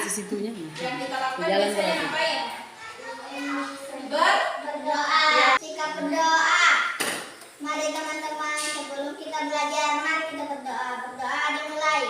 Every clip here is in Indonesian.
di situnya. Yang kita lakukan biasanya ngapain? Berdoa. Sikap berdoa. Mari teman-teman, sebelum kita belajar, mari kita berdoa. Berdoa dimulai.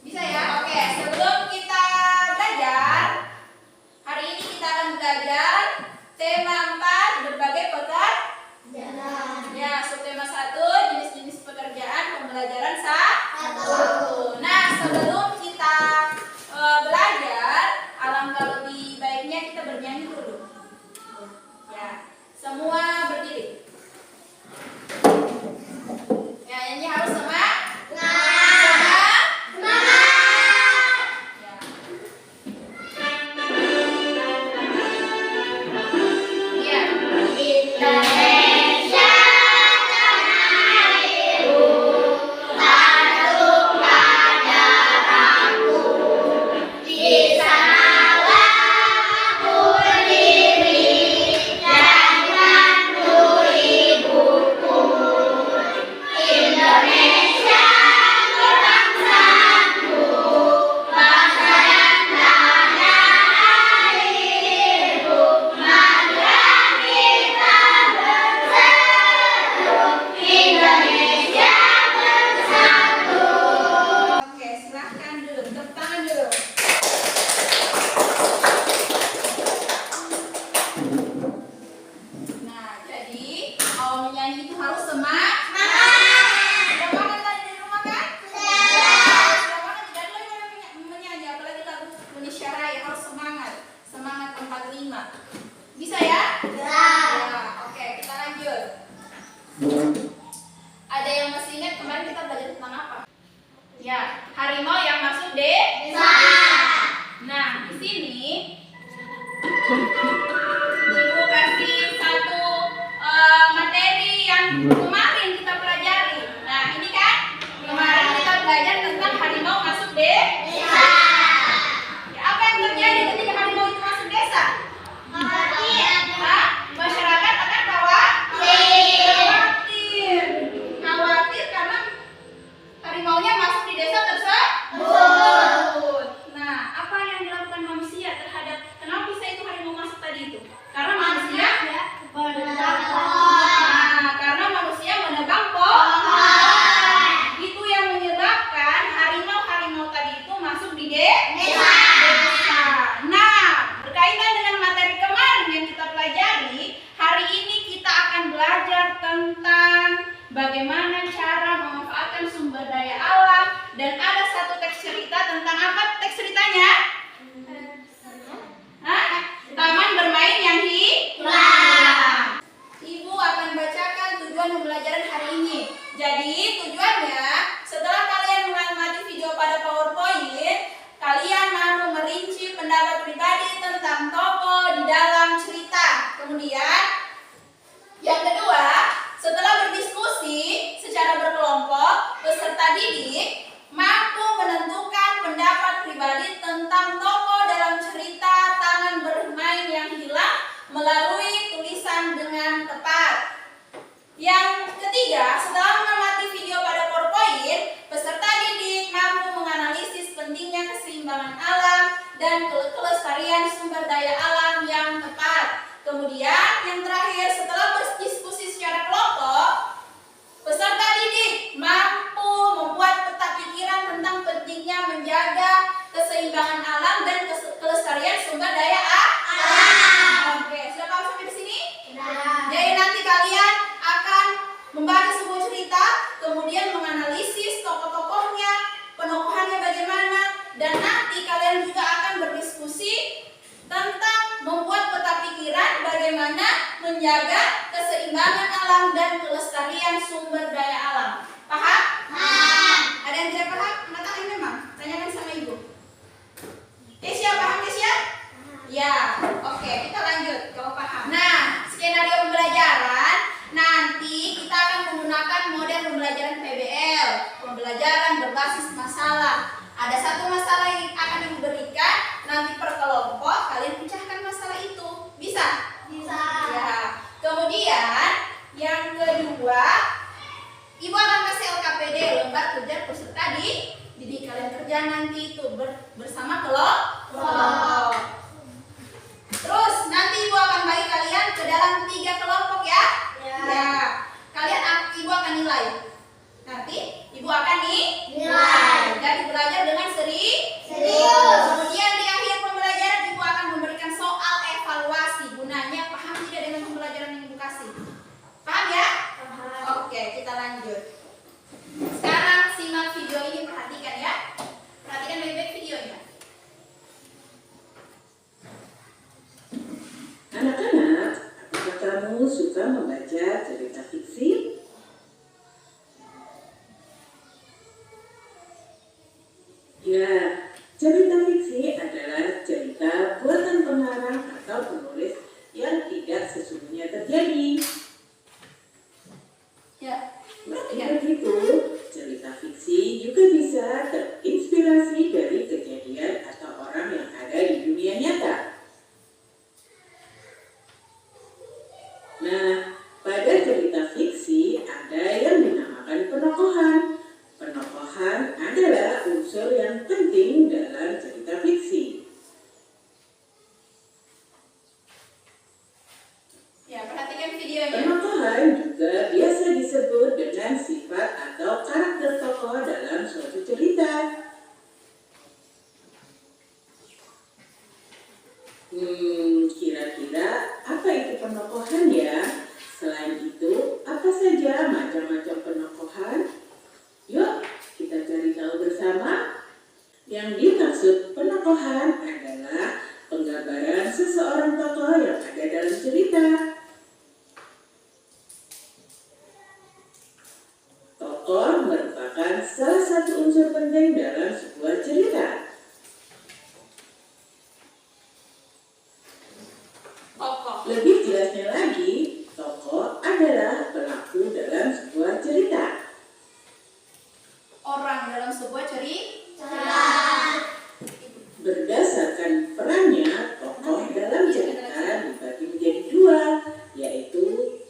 Bisa ya? Oke, sebelum kita belajar, hari ini kita akan belajar tema 4, berbagai pekerjaan. Ya, subtema 1, jenis-jenis pekerjaan pembelajaran 1. Nah, sebelum kita belajar, alangkah lebih baiknya kita bernyanyi dulu. Ya, semua berdiri. Ya, nyanyi harus semangat. Bisa ya? Ya. Oke, kita lanjut. Ada yang masih ingat kemarin kita belajar tentang apa? Ya, harimau yang masuk desa. Nah, di sini Ibu kasih satu materi yang kemarin kita pelajari. Nah, ini kan kemarin kita belajar tentang harimau masuk desa. Ya, apa yang terjadi ketika harimau itu masuk desa? Masyarakat akan khawatir karena harimaunya masuk di desa tersebut. Nah, apa yang dilakukan manusia terhadap kenapa bisa itu harimau masuk tadi itu? Karena manusia karena manusia menebang pohon. Itu yang menyebabkan harimau tadi itu masuk di desa. Nah, berkaitan dengan materi kemarin yang kita pelajari, hari ini kita akan belajar tentang bagaimana cara memanfaatkan sumber daya alam, dan ada satu teks cerita tentang apa teks ceritanya? Taman bermain yang hilang. Ibu akan bacakan tujuan pembelajaran hari ini. Jadi tujuannya, setelah kalian mengamati video pada PowerPoint, kalian harus merinci pendapat pribadi tentang tokoh di dalam cerita. Kemudian, yang kedua, setelah berdiskusi secara berkelompok, peserta didik mampu menentukan pendapat pribadi tentang tokoh dalam cerita Taman Bermain yang Hilang melalui tulisan dengan tepat. Yang ketiga, setelah mengamati video pada PowerPoint, peserta didik mampu menganalisis pentingnya keseimbangan alam dan kelestarian sumber daya Kemudian yang terakhir, setelah berdiskusi secara kelompok, peserta didik mampu membuat peta pikiran tentang pentingnya menjaga keseimbangan alam dan kelestarian sumber daya alam. Oke, sudah paham sampai di sini? Jadi nanti kalian akan membaca sebuah cerita, kemudian menganalisis tokoh-tokohnya, penokohannya bagaimana, dan nanti kalian juga akan berdiskusi tentang membuat peta pikiran bagaimana menjaga keseimbangan alam dan kelestarian sumber daya alam. Paham? Ada yang tidak paham? Angkat tangan memang. Tanyakan sama ibu. Kesia, paham Kesia? Ya, oke, kita lanjut kalau paham. Nah, skenario pembelajaran nanti kita akan menggunakan model pembelajaran PBL, pembelajaran berbasis masalah. Ada satu masalah yang akan diberikan, nanti per kelompok kalian pecahkan masalah itu. Bisa? Bisa. Ya. Kemudian yang kedua, ibu akan kasih LKPD, lembar kerja peserta didik. Kalian kerja nanti itu bersama kelompok. Terus nanti ibu akan bagi kalian ke dalam 3 kelompok ya. Ya. Ibu akan nilai. Nanti ibu akan nilai. Jadi belajar dengan serius. Kemudian di akhir pembelajaran ibu akan memberikan soal evaluasi. Gunanya paham tidak dengan pembelajaran yang ibu kasih? Paham ya? Oke, kita lanjut. Sekarang simak video ini, perhatikan ya. Perhatikan baik-baik videonya. Anak-anak, apakah kamu suka membaca cerita fiksi? Ya, cerita fiksi adalah cerita buatan pengarang atau penulis yang tidak sesungguhnya terjadi. Ya. Meski begitu, cerita fiksi juga bisa terinspirasi dari kejadian atau orang yang ada di dunia nyata. Nah, pada cerita fiksi ada yang dinamakan penokohan. Penokohan adalah unsur yang penting dalam cerita fiksi. Ya, perhatikan videonya. Penokohan juga biasa disebut dengan sifat atau karakter tokoh dalam suatu cerita. Kira-kira apa itu penokohan ya? Selain itu, apa saja macam-macam penokohan? Yuk, kita cari tahu bersama. Yang dimaksud penokohan adalah penggambaran seseorang tokoh yang ada dalam cerita. Tokoh merupakan salah satu unsur penting dalam sebuah cerita. Lebih jelasnya lagi, tokoh adalah pelaku dalam sebuah cerita. Orang dalam sebuah cerita. Berdasarkan perannya, tokoh dalam cerita dibagi menjadi 2, yaitu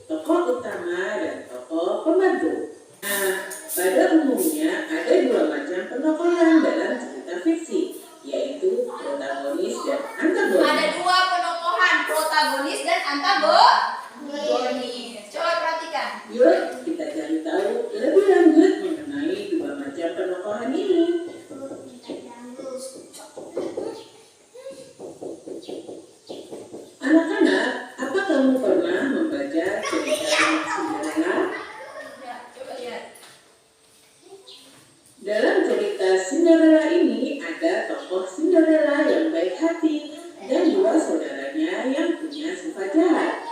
tokoh utama dan tokoh pembantu. Nah, pada umumnya ada 2 macam penokohan dalam cerita fiksi, yaitu protagonis dan antagonis. Ada 2 penokohan, protagonis dan antagonis. Coba perhatikan. Yuk, kita cari tahu lebih lanjut mengenai 2 macam penokohan ini. Anak-anak, apa kamu pernah membaca cerita Cinderella? Ya, coba lihat. Dalam cerita Cinderella ini ada tokoh Cinderella yang baik hati dan 2 saudaranya yang punya sifat jahat.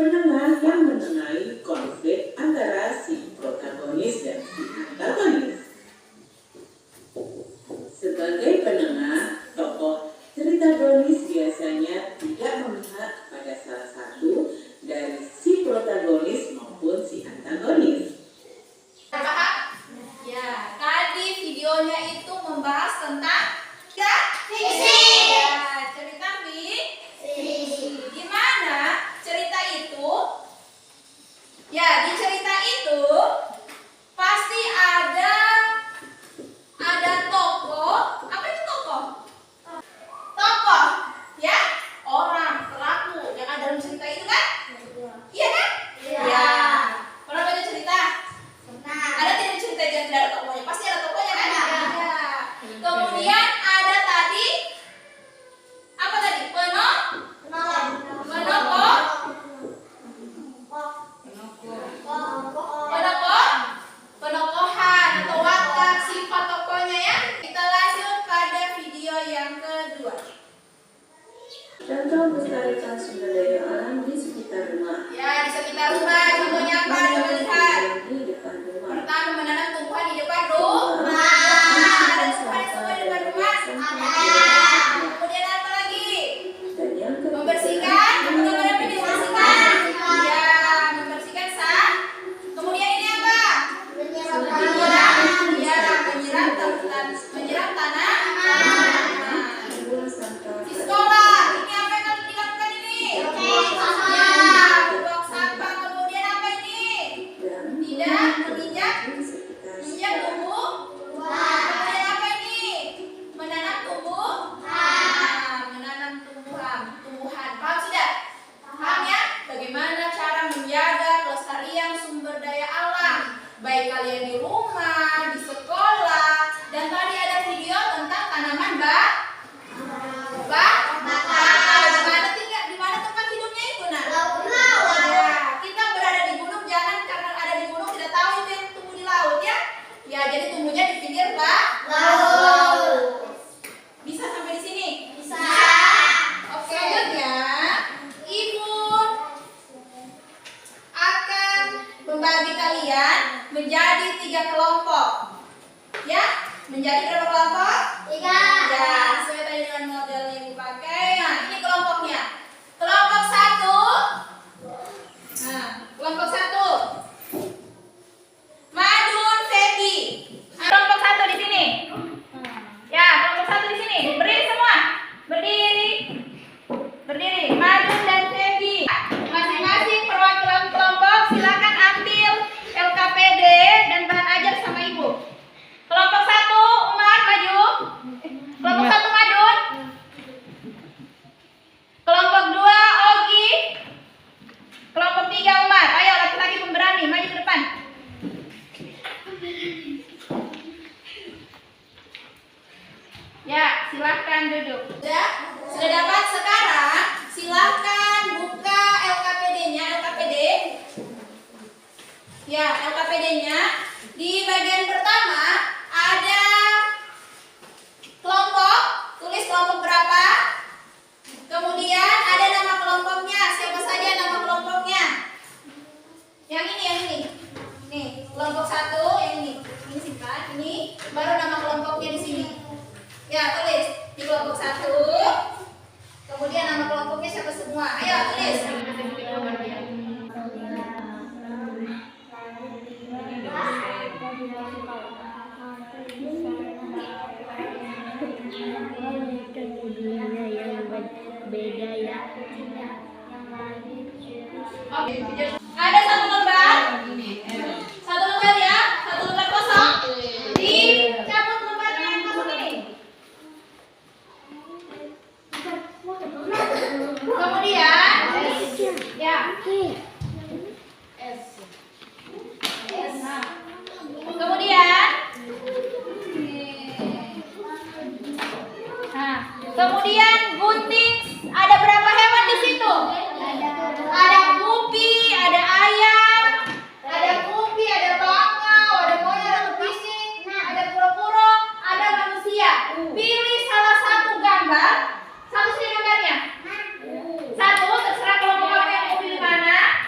penengah yang menengahi konflik antara si protagonis dan si antagonis. Sebagai penengah, tokoh ceritagonis biasanya tidak memihak pada salah satu dari si protagonis maupun si antagonis. Ya, tadi videonya itu membahas tentang Fiksi. Ya, cerita fiksi. Di mana cerita itu? Ya, di cerita itu pasti ada tokoh. Apa itu tokoh? Tokoh, ya, orang, pelaku yang ada dalam cerita itu kan? Iya kan? Ya. Pernah baca cerita? Ada tidak cerita yang tidak ada tokohnya? Pasti ada tokohnya kan? Ada. Ya. Kemudian ada tadi apa tadi? Penokohan atau watak sifat tokohnya ya. Kita lanjut pada video yang kedua. Contoh melestarikan sumber daya alam di sekitar rumah. Ya, di sekitar rumah contohnya apa? Coba lihat. Di depan rumah. Pertama, menanam tumbuhan di depan rumah. Ada tumbuhan semua di depan rumah? Kemudian apa lagi? Dan yang ketiga, Membersihkan. Kemudian apa ini? Membersihkan. Ya, membersihkan sah. Kemudian ini apa? Menyiram tanah. membuang sampah Di sekolah, ini apa yang harus dilakukan ini? Ya, buang sampah. Kemudian apa ini? dan Tidak menginjak di sekitar tumbuh. Kemudian apa ini? Menanam menanam tumbuhan. Paham sudah? Paham ya? Bagaimana cara menjaga kelestarian sumber daya alam? Baik kalian di rumah, di sekolah, dan tadi ada video tentang tanaman bakau. Di mana tempat hidupnya itu, Nak? Ya, kita berada di gunung, jangan karena ada di gunung tidak tahu itu yang tumbuh di laut ya. Ya, jadi tumbuhnya di pinggir laut. Bisa sampai di sini? Bisa. Oke, selanjutnya Ibu akan membagi kalian menjadi 3 kelompok. Ya, menjadi berapa kelompok? 3. Ya, sesuai tadi dengan model yang Ibu pakai. Nah, ini kelompoknya. Kelompok 1. Nah, kelompok 1. Madun, Feby. Kelompok 1 di sini. Ya, kelompok 1 di sini. Berdiri semua. Berdiri. Madun dan Feby. Masing-masing perwakilan kelompok silakan ambil LKPD dan bahan ajar sama Ibu. Kelompok 1 Umar maju. Kelompok 1 Madun. Kelompok 2 Ogi. Kelompok 3 Umar. Ayo laki-laki pemberani maju ke depan. Ya, silahkan duduk. Sudah dapat sekarang? Silahkan buka LKPD-nya. Ya, LKPD-nya. Di bagian pertama ada kelompok. Tulis kelompok berapa. Kemudian ada nama kelompoknya. Siapa saja nama kelompoknya? Yang ini. Nih, kelompok 1 yang ini. Ini simpan. Ini baru nama kelompoknya di sini. Ya, tulis di kelompok 1. Kemudian nama kelompoknya siapa semua? Ayo tulis. Oke, ada satu lembar. Satu lembar ya, satu lembar kosong. Dicabut lembarnya yang kosong ini. Kemudian, ya. Kemudian gunting, ada berapa hewan di situ? Ada kupi, ada ayam, ada kupi, ada bangau, ada monyet, ada kepiting, ada pura-pura, ada manusia. Pilih salah satu gambar. Satu sini gambarnya. Satu, terserah kelompok kamu yang mau pilih mana.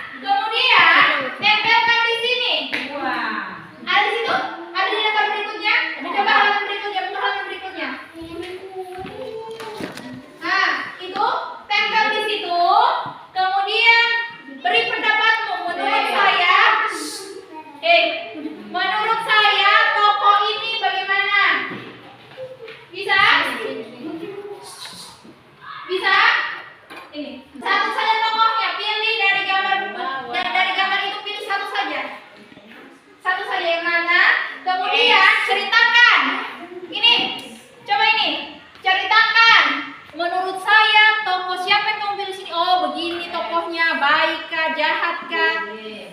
Satu saja tokohnya, pilih dari gambar dan dari gambar itu pilih satu saja. Satu saja yang mana? Kemudian ceritakan. Ini, coba ini, ceritakan. Menurut saya tokoh siapa yang kamu pilih sini? Oh, begini tokohnya, baik kah, jahat kah?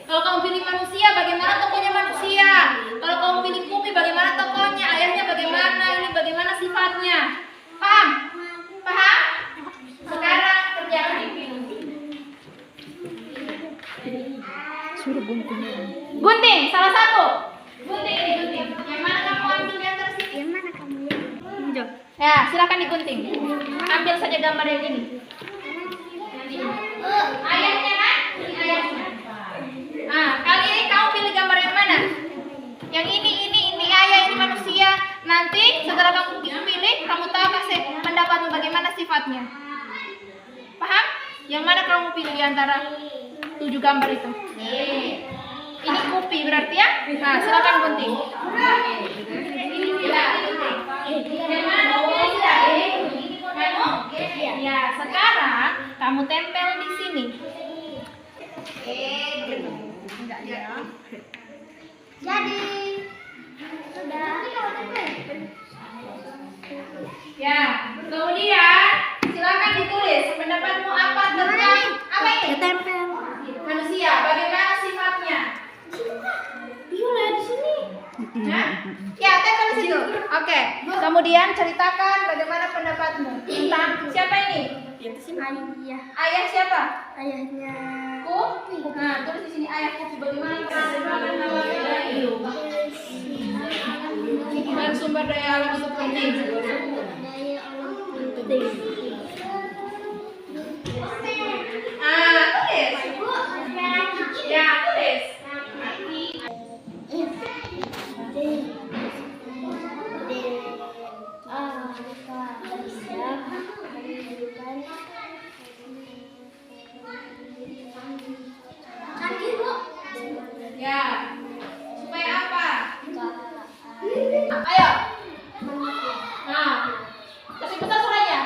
Kalau kamu pilih manusia, bagaimana tokohnya manusia? Kalau kamu pilih Kupi, bagaimana tokohnya? Ayahnya bagaimana? Ini bagaimana sifatnya? Paham? Paham? Sekarang kerjakan ini. Suruh gunting. Gunting, salah satu. Gunting ini gunting. Yang mana kamu ambil di antara sini? Yang mana kamu? Hijau. Ya, silakan digunting. Ambil saja gambar yang ini. Ayahnya kan? Ini ayahnya. Nah, kali ini kamu pilih gambar yang mana? Yang ini ayah, ini manusia. Nanti setelah kamu pilih, kamu tahu kasih pendapatmu bagaimana sifatnya. Paham? Yang mana kamu pilih di antara 7 gambar itu? Ini Kupi berarti ya? Nah, silakan gunting. Ya, gunting. Yang mana pilih sudah? Kamu? Ya, sekarang kamu tempel di sini. Jadi sudah. Ya, kemudian silakan ditulis pendapatmu apa tentang apa ini? Tempel. Manusia, bagaimana sifatnya? Iya di sini. Hah? Ya, tempel di situ. Oke. Kemudian ceritakan bagaimana pendapatmu tentang siapa ini? Ayah. Ayah siapa? Ayahnya. Kupi. Nah, tulis di sini ayah Kupi. Bagaimana penerimaan hawanya dari dan sumber daya alam seperti Daya alam penting. tulis. Ya, tulis. Ya. Supaya apa? Ayo. Nah. Kasih besar suaranya.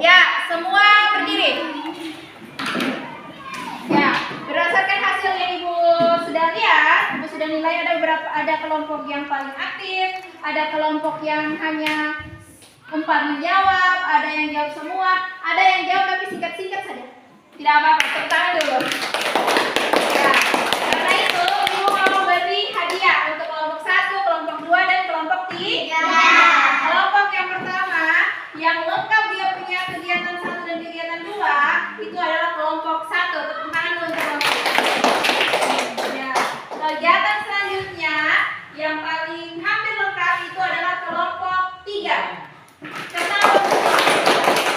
Ya, semua berdiri. Ya, berdasarkan hasil yang Ibu sudah lihat, Ibu sudah nilai ada kelompok yang paling aktif, ada kelompok yang hanya 4 menjawab, ada yang jawab semua, ada yang jawab tapi singkat-singkat saja. Tidak apa-apa, tepuk tangan dulu. Ya, karena itu Ibu mau beri hadiah untuk kelompok 1, kelompok 2, dan kelompok 3. Kelompok yang pertama yang lengkap dia punya kegiatan 1 dan kegiatan 2 itu adalah kelompok 1. Tepuk tangan dulu untuk kelompok. Ya, kegiatan selanjutnya yang paling hampir lengkap itu adalah kelompok 3. Kenapa?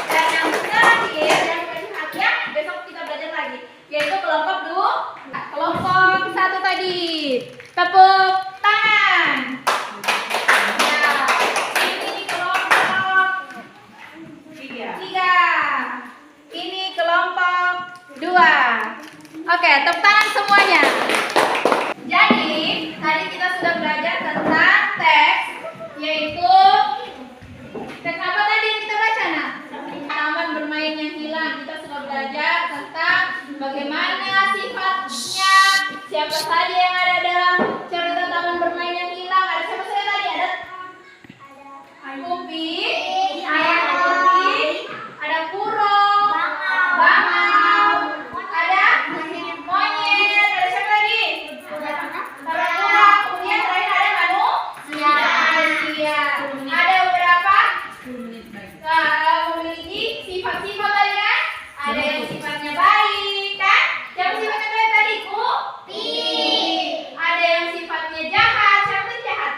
Dan yang terakhir yang dikasih hadiah besok kita belajar lagi, yaitu kelompok 2. Kelompok 1 tadi. Tepuk tangan. Ya, ini kelompok 3. Ini kelompok 2. Oke, tepuk tangan semuanya. Jadi, tadi kita sudah belajar tentang teks, yaitu teks apa tadi yang kita baca, Nak? Taman bermain yang hilang. Kita sudah belajar tentang bagaimana sifatnya, siapa saja yang ada dalam cerita taman bermain yang hilang. Ada siapa saja tadi? Ada Kupi, ayah Kupi, ada Kuro, Bangau, ada monyet, ada siapa lagi? Kura-kura, kemudian terakhir ada manusia. Ada beberapa memiliki sifat-sifat tadi kan? Ada yang sifatnya baik kan? Siapa sifatnya baik tadi? Kupi. Ada yang sifatnya jahat. Siapa yang jahat?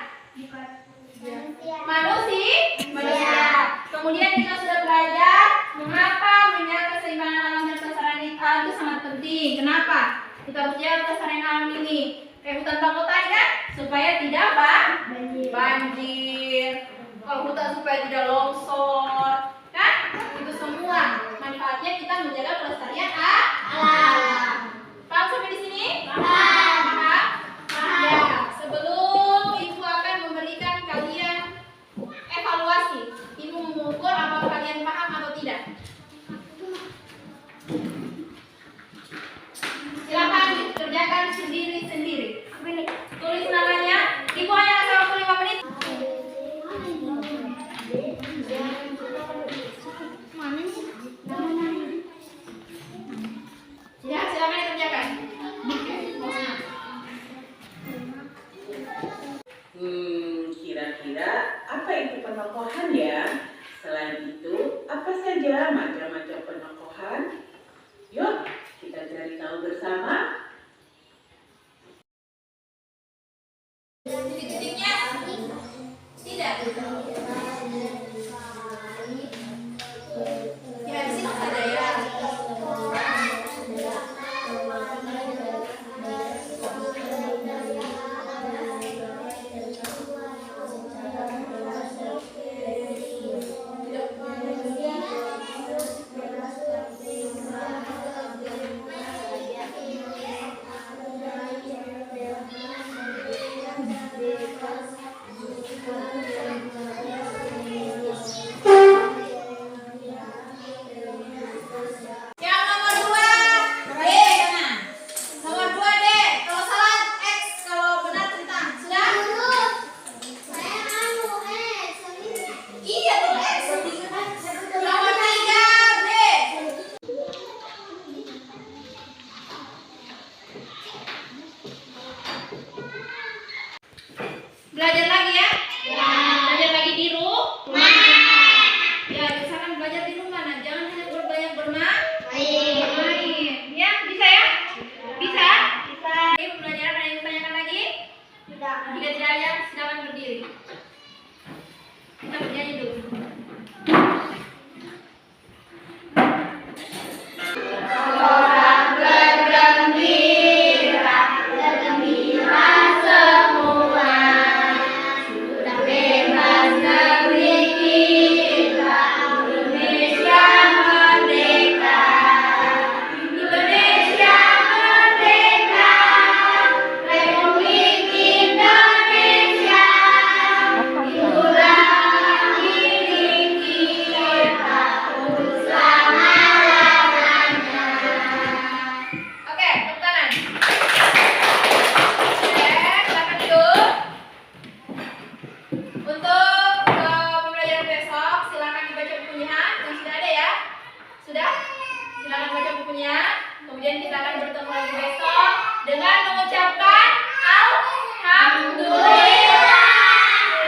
Manusia. Kemudian kita sudah belajar mengapa menjaga keseimbangan alam dan kelestarian alam itu sangat penting. Kenapa? Kita harus jaga kelestarian alam ini. Kayak hutan bakau tadi kan? Supaya tidak banjir. Kalau hutan supaya tidak longsor. Kan? Itu semua manfaatnya kita menjaga kelestarian alam. Paham sampai di sini? Paham. Ya, sebelum Ibu akan memberikan kalian evaluasi, Ibu mengukur apakah kalian paham atau tidak. Silakan kerjakan sendiri-sendiri. Tulis namanya. Ibu hanya kasih waktu 5 menit. Ya, silakan dikerjakan. Kira-kira apa itu penokohan ya? Selain itu, apa saja macam-macam penokohan? Yuk, kita cari tahu bersama. Titik-titiknya tidak. Ya, di sini ada ya. Kemudian kita akan bertemu lagi besok dengan mengucapkan Alhamdulillah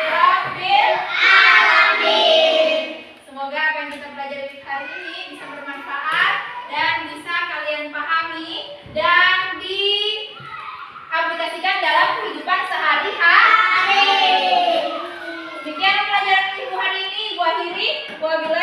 Rabbil Alamin. Semoga apa yang kita pelajari hari ini bisa bermanfaat dan bisa kalian pahami dan diaplikasikan dalam kehidupan sehari-hari. Demikian pelajaran Ibu hari ini. Ibu akhiri. Wabillahi